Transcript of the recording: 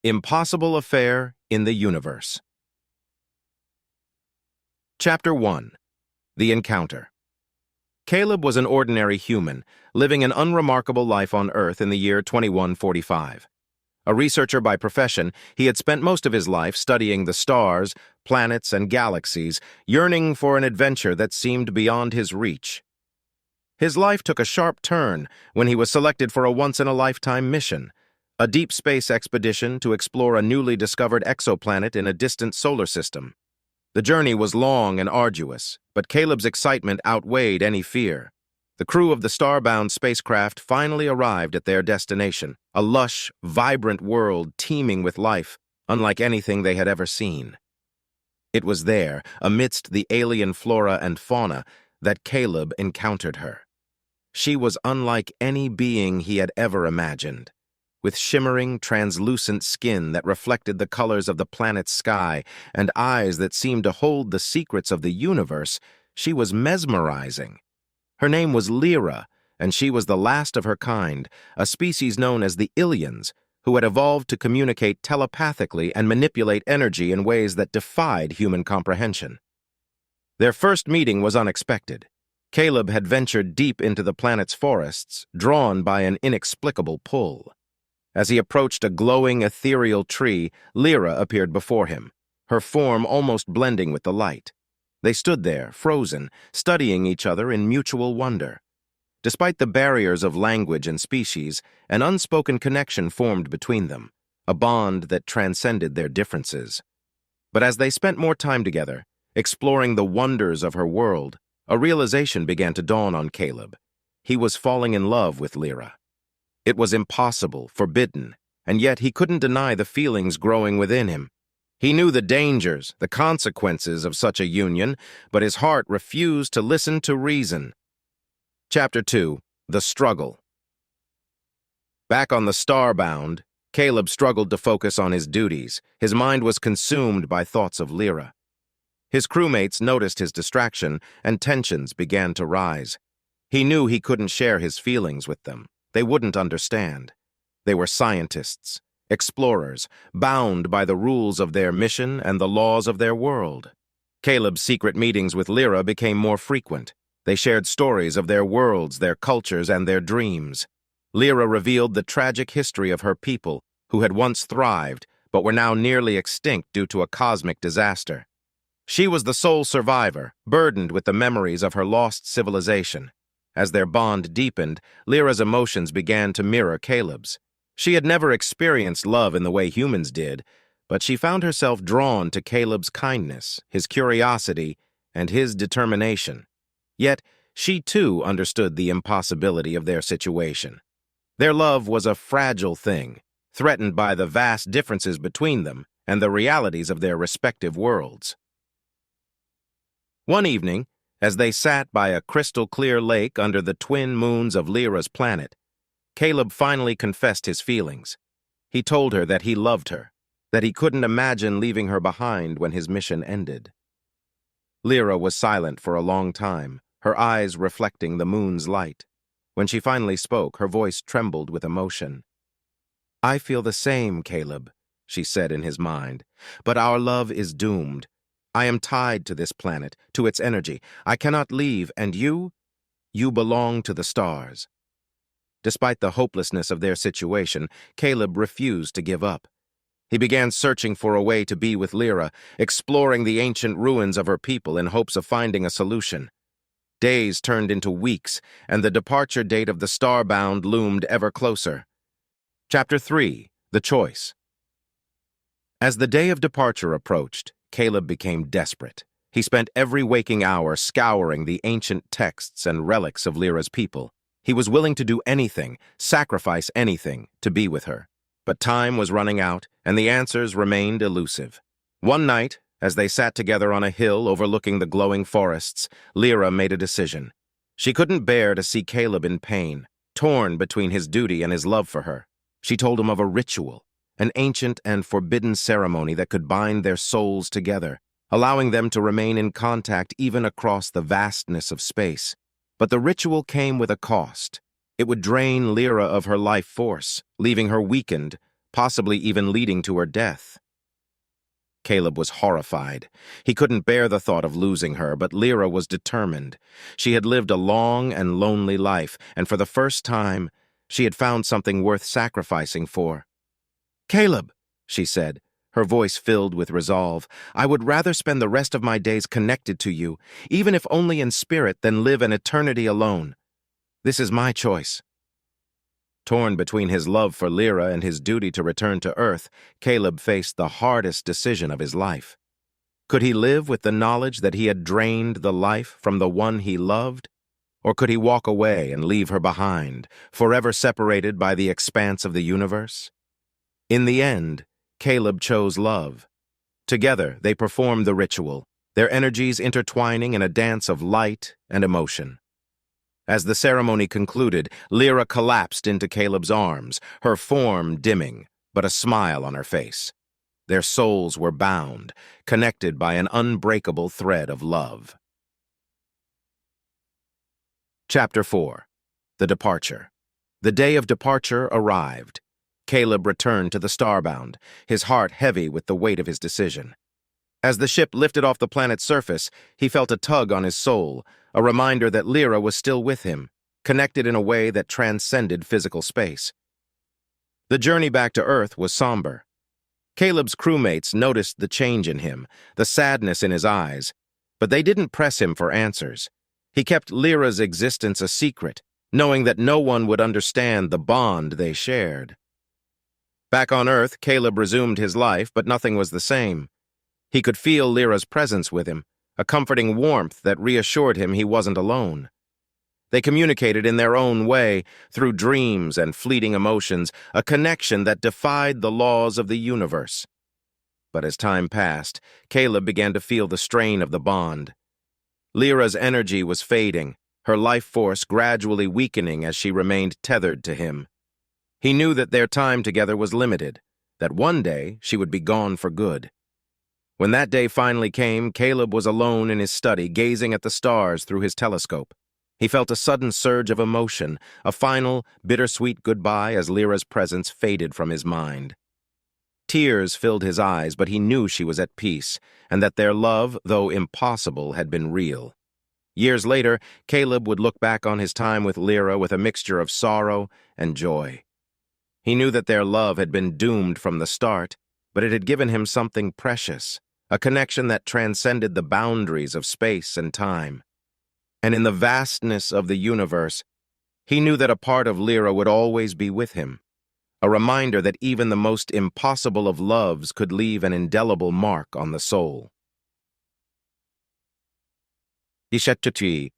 Impossible Affair in the Universe. Chapter 1. The Encounter. Caleb was an ordinary human, living an unremarkable life on Earth in the year 2145. A researcher by profession, he had spent most of his life studying the stars, planets, and galaxies, yearning for an adventure that seemed beyond his reach. His life took a sharp turn when he was selected for a once-in-a-lifetime mission, a deep space expedition to explore a newly discovered exoplanet in a distant solar system. The journey was long and arduous, but Caleb's excitement outweighed any fear. The crew of the starbound spacecraft finally arrived at their destination, a lush, vibrant world teeming with life, unlike anything they had ever seen. It was there, amidst the alien flora and fauna, that Caleb encountered her. She was unlike any being he had ever imagined. With shimmering, translucent skin that reflected the colors of the planet's sky and eyes that seemed to hold the secrets of the universe, she was mesmerizing. Her name was Lira, and she was the last of her kind, a species known as the aliens, who had evolved to communicate telepathically and manipulate energy in ways that defied human comprehension. Their first meeting was unexpected. Caleb had ventured deep into the planet's forests, drawn by an inexplicable pull. As he approached a glowing, ethereal tree, Lira appeared before him, her form almost blending with the light. They stood there, frozen, studying each other in mutual wonder. Despite the barriers of language and species, an unspoken connection formed between them, a bond that transcended their differences. But as they spent more time together, exploring the wonders of her world, a realization began to dawn on Caleb. He was falling in love with Lira. It was impossible, forbidden, and yet he couldn't deny the feelings growing within him. He knew the dangers, the consequences of such a union, but his heart refused to listen to reason. Chapter 2. The Struggle. Back on the Starbound, Caleb struggled to focus on his duties. His mind was consumed by thoughts of Lira. His crewmates noticed his distraction, and tensions began to rise. He knew he couldn't share his feelings with them. They wouldn't understand. They were scientists, explorers, bound by the rules of their mission and the laws of their world. Caleb's secret meetings with Lira became more frequent. They shared stories of their worlds, their cultures, and their dreams. Lira revealed the tragic history of her people, who had once thrived, but were now nearly extinct due to a cosmic disaster. She was the sole survivor, burdened with the memories of her lost civilization. As their bond deepened, Lira's emotions began to mirror Caleb's. She had never experienced love in the way humans did, but she found herself drawn to Caleb's kindness, his curiosity, and his determination. Yet, she too understood the impossibility of their situation. Their love was a fragile thing, threatened by the vast differences between them and the realities of their respective worlds. One evening, as they sat by a crystal-clear lake under the twin moons of Lira's planet, Caleb finally confessed his feelings. He told her that he loved her, that he couldn't imagine leaving her behind when his mission ended. Lira was silent for a long time, her eyes reflecting the moon's light. When she finally spoke, her voice trembled with emotion. "I feel the same, Caleb," she said in his mind, "but our love is doomed. I am tied to this planet, to its energy. I cannot leave, and you? You belong to the stars." Despite the hopelessness of their situation, Caleb refused to give up. He began searching for a way to be with Lira, exploring the ancient ruins of her people in hopes of finding a solution. Days turned into weeks, and the departure date of the Starbound loomed ever closer. Chapter 3. The Choice. As the day of departure approached, Caleb became desperate. He spent every waking hour scouring the ancient texts and relics of Lira's people. He was willing to do anything, sacrifice anything, to be with her. But time was running out, and the answers remained elusive. One night, as they sat together on a hill overlooking the glowing forests, Lira made a decision. She couldn't bear to see Caleb in pain, torn between his duty and his love for her. She told him of a ritual, an ancient and forbidden ceremony that could bind their souls together, allowing them to remain in contact even across the vastness of space. But the ritual came with a cost. It would drain Lira of her life force, leaving her weakened, possibly even leading to her death. Caleb was horrified. He couldn't bear the thought of losing her, but Lira was determined. She had lived a long and lonely life, and for the first time, she had found something worth sacrificing for. "Caleb," she said, her voice filled with resolve, "I would rather spend the rest of my days connected to you, even if only in spirit, than live an eternity alone. This is my choice." Torn between his love for Lira and his duty to return to Earth, Caleb faced the hardest decision of his life. Could he live with the knowledge that he had drained the life from the one he loved? Or could he walk away and leave her behind, forever separated by the expanse of the universe? In the end, Caleb chose love. Together, they performed the ritual, their energies intertwining in a dance of light and emotion. As the ceremony concluded, Lira collapsed into Caleb's arms, her form dimming, but a smile on her face. Their souls were bound, connected by an unbreakable thread of love. Chapter 4. The Departure. The day of departure arrived. Caleb returned to the Starbound, his heart heavy with the weight of his decision. As the ship lifted off the planet's surface, he felt a tug on his soul, a reminder that Lira was still with him, connected in a way that transcended physical space. The journey back to Earth was somber. Caleb's crewmates noticed the change in him, the sadness in his eyes, but they didn't press him for answers. He kept Lira's existence a secret, knowing that no one would understand the bond they shared. Back on Earth, Caleb resumed his life, but nothing was the same. He could feel Lira's presence with him, a comforting warmth that reassured him he wasn't alone. They communicated in their own way, through dreams and fleeting emotions, a connection that defied the laws of the universe. But as time passed, Caleb began to feel the strain of the bond. Lira's energy was fading, her life force gradually weakening as she remained tethered to him. He knew that their time together was limited, that one day she would be gone for good. When that day finally came, Caleb was alone in his study, gazing at the stars through his telescope. He felt a sudden surge of emotion, a final, bittersweet goodbye as Lira's presence faded from his mind. Tears filled his eyes, but he knew she was at peace, and that their love, though impossible, had been real. Years later, Caleb would look back on his time with Lira with a mixture of sorrow and joy. He knew that their love had been doomed from the start, but it had given him something precious, a connection that transcended the boundaries of space and time. And in the vastness of the universe, he knew that a part of Lira would always be with him, a reminder that even the most impossible of loves could leave an indelible mark on the soul. HFY.